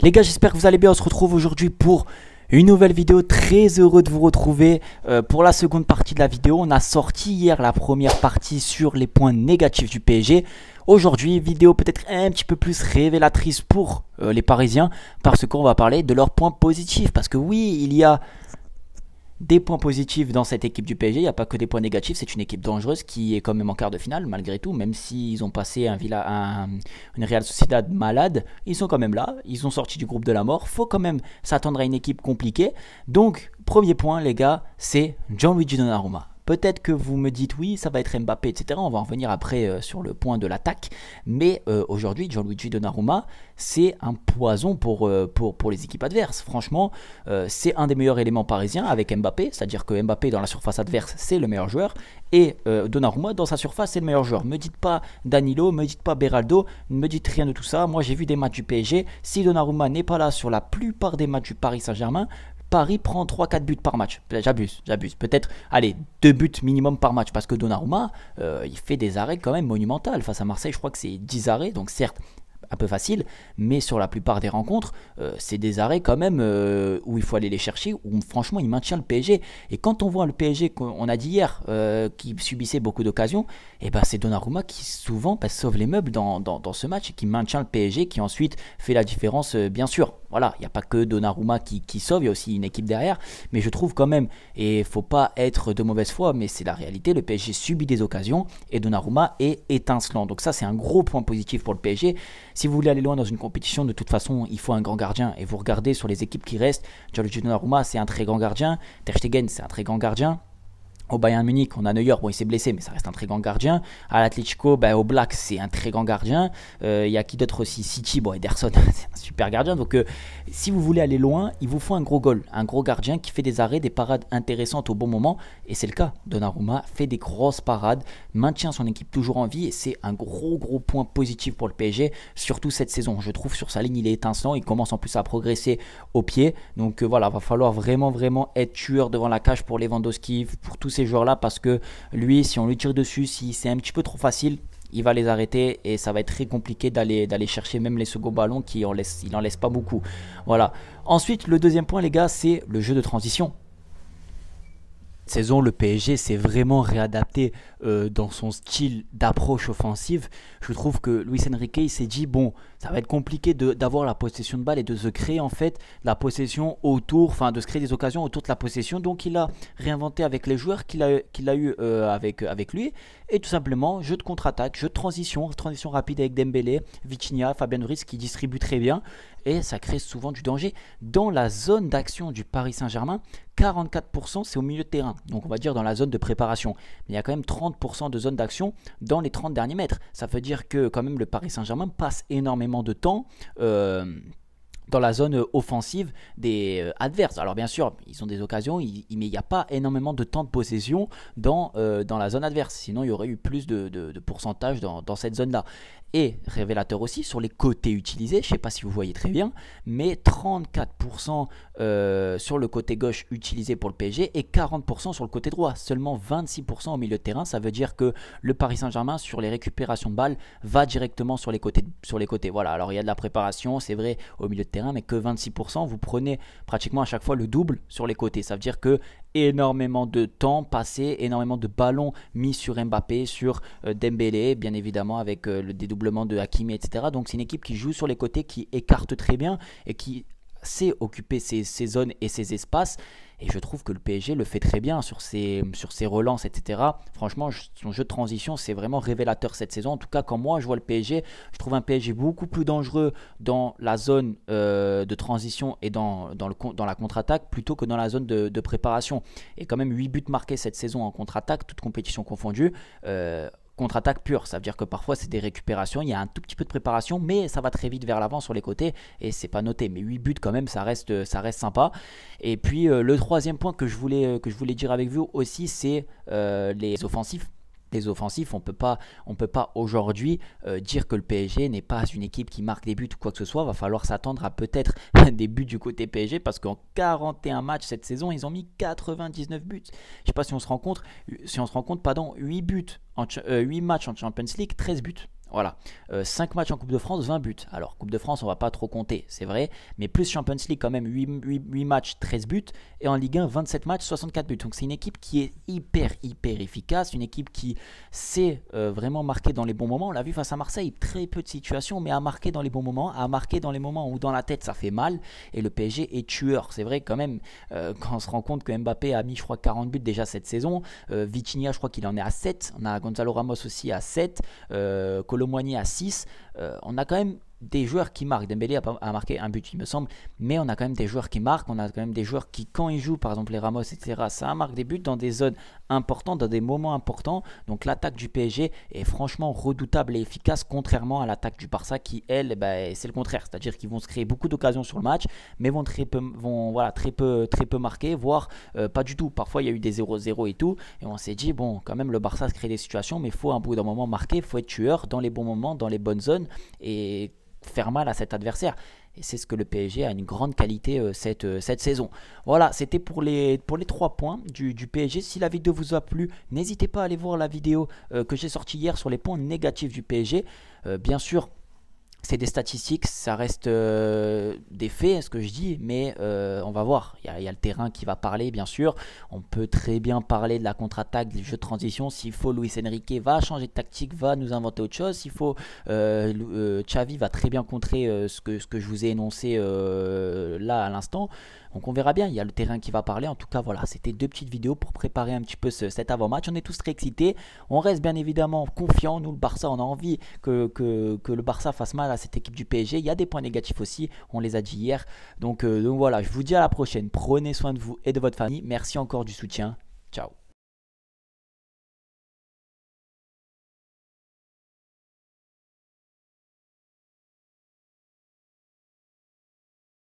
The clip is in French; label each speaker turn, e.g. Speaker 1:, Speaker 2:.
Speaker 1: Les gars, j'espère que vous allez bien. On se retrouve aujourd'hui pour une nouvelle vidéo. Très heureux de vous retrouver pour la seconde partie de la vidéo. On a sorti hier la première partie sur les points négatifs du PSG. Aujourd'hui, vidéo peut-être un petit peu plus révélatrice pour les Parisiens, parce qu'on va parler de leurs points positifs. Parce que oui, il y a des points positifs dans cette équipe du PSG, il n'y a pas que des points négatifs. C'est une équipe dangereuse qui est quand même en quart de finale malgré tout, même s'ils ont passé une Real Sociedad malade, ils sont quand même là, ils ont sorti du groupe de la mort. Faut quand même s'attendre à une équipe compliquée. Donc premier point les gars, c'est Gianluigi Donnarumma. Peut-être que vous me dites oui, ça va être Mbappé, etc. On va en revenir après sur le point de l'attaque. Mais aujourd'hui, Gianluigi Donnarumma, c'est un poison pour les équipes adverses. Franchement, c'est un des meilleurs éléments parisiens avec Mbappé. C'est-à-dire que Mbappé, dans la surface adverse, c'est le meilleur joueur. Et Donnarumma, dans sa surface, c'est le meilleur joueur. Me dites pas Danilo, me dites pas Beraldo, ne me dites rien de tout ça. Moi, j'ai vu des matchs du PSG. Si Donnarumma n'est pas là sur la plupart des matchs du Paris Saint-Germain, Paris prend 3-4 buts par match. J'abuse. Peut-être, allez, 2 buts minimum par match. Parce que Donnarumma, il fait des arrêts quand même monumentaux. Face à Marseille, je crois que c'est 10 arrêts. Donc certes, un peu facile. Mais sur la plupart des rencontres, c'est des arrêts quand même où il faut aller les chercher. Où franchement, il maintient le PSG. Et quand on voit le PSG qu'on a dit hier, qui subissait beaucoup d'occasions, et ben c'est Donnarumma qui souvent sauve les meubles dans ce match. Et qui maintient le PSG, qui ensuite fait la différence, bien sûr. Voilà, il n'y a pas que Donnarumma qui sauve, il y a aussi une équipe derrière. Mais je trouve quand même, et il ne faut pas être de mauvaise foi, mais c'est la réalité, le PSG subit des occasions et Donnarumma est étincelant. Donc ça, c'est un gros point positif pour le PSG. Si vous voulez aller loin dans une compétition, de toute façon, il faut un grand gardien. Et vous regardez sur les équipes qui restent, Gianluigi Donnarumma, c'est un très grand gardien. Ter Stegen, c'est un très grand gardien. Au Bayern Munich, on a Neuer, bon il s'est blessé, mais ça reste un très grand gardien. À l'Atlético, au Black, c'est un très grand gardien. Il y a qui d'autre aussi? City, bon Ederson, c'est un super gardien. Donc si vous voulez aller loin, il vous faut un gros goal, un gros gardien qui fait des arrêts, des parades intéressantes au bon moment. Et c'est le cas. Donnarumma fait des grosses parades, maintient son équipe toujours en vie. Et c'est un gros point positif pour le PSG, surtout cette saison. Je trouve sur sa ligne, il est étincelant. Il commence en plus à progresser au pied. Donc voilà, va falloir vraiment être tueur devant la cage pour Lewandowski, pour tous ces joueurs là, parce que lui, si on lui tire dessus, si c'est un petit peu trop facile, il va les arrêter et ça va être très compliqué d'aller chercher même les seconds ballons il en laisse pas beaucoup. Voilà. Ensuite, le deuxième point les gars, c'est le jeu de transition. Saison, le PSG s'est vraiment réadapté dans son style d'approche offensive. Je trouve que Luis Enrique il s'est dit bon, ça va être compliqué d'avoir la possession de balle et de se créer en fait la possession autour, enfin de se créer des occasions autour de la possession. Donc il a réinventé avec les joueurs qu'il a eu avec lui, et tout simplement jeu de contre-attaque, jeu de transition rapide avec Dembélé, Vitinha, Fabien Ruiz qui distribue très bien, et ça crée souvent du danger dans la zone d'action du Paris Saint-Germain. 44% c'est au milieu de terrain, donc on va dire dans la zone de préparation, mais il y a quand même 30% de zone d'action dans les 30 derniers mètres. Ça veut dire que quand même le Paris Saint-Germain passe énormément de temps dans la zone offensive des adverses. Alors bien sûr, ils ont des occasions, mais il n'y a pas énormément de temps de possession dans la zone adverse. Sinon, il y aurait eu plus de pourcentage dans cette zone-là. Et révélateur aussi sur les côtés utilisés, je ne sais pas si vous voyez très bien, mais 34% sur le côté gauche utilisé pour le PSG et 40% sur le côté droit. Seulement 26% au milieu de terrain. Ça veut dire que le Paris Saint-Germain, sur les récupérations de balles, va directement sur les côtés. Voilà, alors il y a de la préparation, c'est vrai, au milieu de terrain, mais que 26%. Vous prenez pratiquement à chaque fois le double sur les côtés. Ça veut dire que énormément de temps passé, énormément de ballons mis sur Mbappé, sur Dembélé, bien évidemment avec le dédoublement de Hakimi, etc. Donc c'est une équipe qui joue sur les côtés, qui écarte très bien et qui sait occuper ces zones et ces espaces. Et je trouve que le PSG le fait très bien sur ses relances, etc. Franchement, son jeu de transition, c'est vraiment révélateur cette saison. En tout cas, quand moi je vois le PSG, je trouve un PSG beaucoup plus dangereux dans la zone de transition et dans la contre-attaque plutôt que dans la zone de préparation. Et quand même 8 buts marqués cette saison en contre-attaque, toute compétition confondue. Contre-attaque pure, ça veut dire que parfois c'est des récupérations, il y a un tout petit peu de préparation, mais ça va très vite vers l'avant sur les côtés et c'est pas noté. Mais 8 buts quand même, ça reste sympa. Et puis le troisième point que je voulais dire avec vous aussi, c'est les offensifs. Les offensifs, on peut pas aujourd'hui dire que le PSG n'est pas une équipe qui marque des buts ou quoi que ce soit. Va falloir s'attendre à peut-être des buts du côté PSG, parce qu'en 41 matchs cette saison, ils ont mis 99 buts. Je sais pas si on se rend compte, 8 buts 8 matchs en Champions League, 13 buts. Voilà, 5 matchs en Coupe de France, 20 buts. Alors, Coupe de France, on va pas trop compter, c'est vrai. Mais plus Champions League, quand même, 8 matchs, 13 buts. Et en Ligue 1, 27 matchs, 64 buts. Donc, c'est une équipe qui est hyper efficace. Une équipe qui sait vraiment marquer dans les bons moments. On l'a vu face à Marseille, très peu de situations, mais à marquer dans les bons moments. À marquer dans les moments où dans la tête, ça fait mal. Et le PSG est tueur. C'est vrai, quand même, quand on se rend compte que Mbappé a mis, je crois, 40 buts déjà cette saison. Vitinha, je crois qu'il en est à 7. On a Gonzalo Ramos aussi à 7. Colomboigny à 6, on a quand même des joueurs qui marquent. Dembélé a marqué un but, il me semble, mais on a quand même des joueurs qui marquent. On a quand même des joueurs qui, quand ils jouent, par exemple les Ramos, etc., ça marque des buts dans des zones importantes, dans des moments importants. Donc l'attaque du PSG est franchement redoutable et efficace, contrairement à l'attaque du Barça qui, elle, c'est le contraire. C'est-à-dire qu'ils vont se créer beaucoup d'occasions sur le match, mais vont très peu marquer, voire pas du tout. Parfois, il y a eu des 0-0 et tout, et on s'est dit, bon, quand même, le Barça se crée des situations, mais il faut un bout d'un moment marquer, il faut être tueur dans les bons moments, dans les bonnes zones, et faire mal à cet adversaire. Et c'est ce que le PSG a une grande qualité cette saison. Voilà, c'était pour les 3 points du PSG. Si la vidéo vous a plu, n'hésitez pas à aller voir la vidéo que j'ai sortie hier sur les points négatifs du PSG. Bien sûr, c'est des statistiques, ça reste des faits, ce que je dis, mais on va voir. Il y a le terrain qui va parler, bien sûr. On peut très bien parler de la contre-attaque, du jeu de transition. S'il faut, Luis Enrique va changer de tactique, va nous inventer autre chose. S'il faut, Xavi va très bien contrer ce que je vous ai énoncé là à l'instant. Donc on verra bien, il y a le terrain qui va parler. En tout cas, voilà, c'était 2 petites vidéos pour préparer un petit peu cet avant-match. On est tous très excités. On reste bien évidemment confiants. Nous, le Barça, on a envie que le Barça fasse mal à cette équipe du PSG. Il y a des points négatifs aussi, on les a dit hier. Donc voilà, je vous dis à la prochaine. Prenez soin de vous et de votre famille. Merci encore du soutien. Ciao.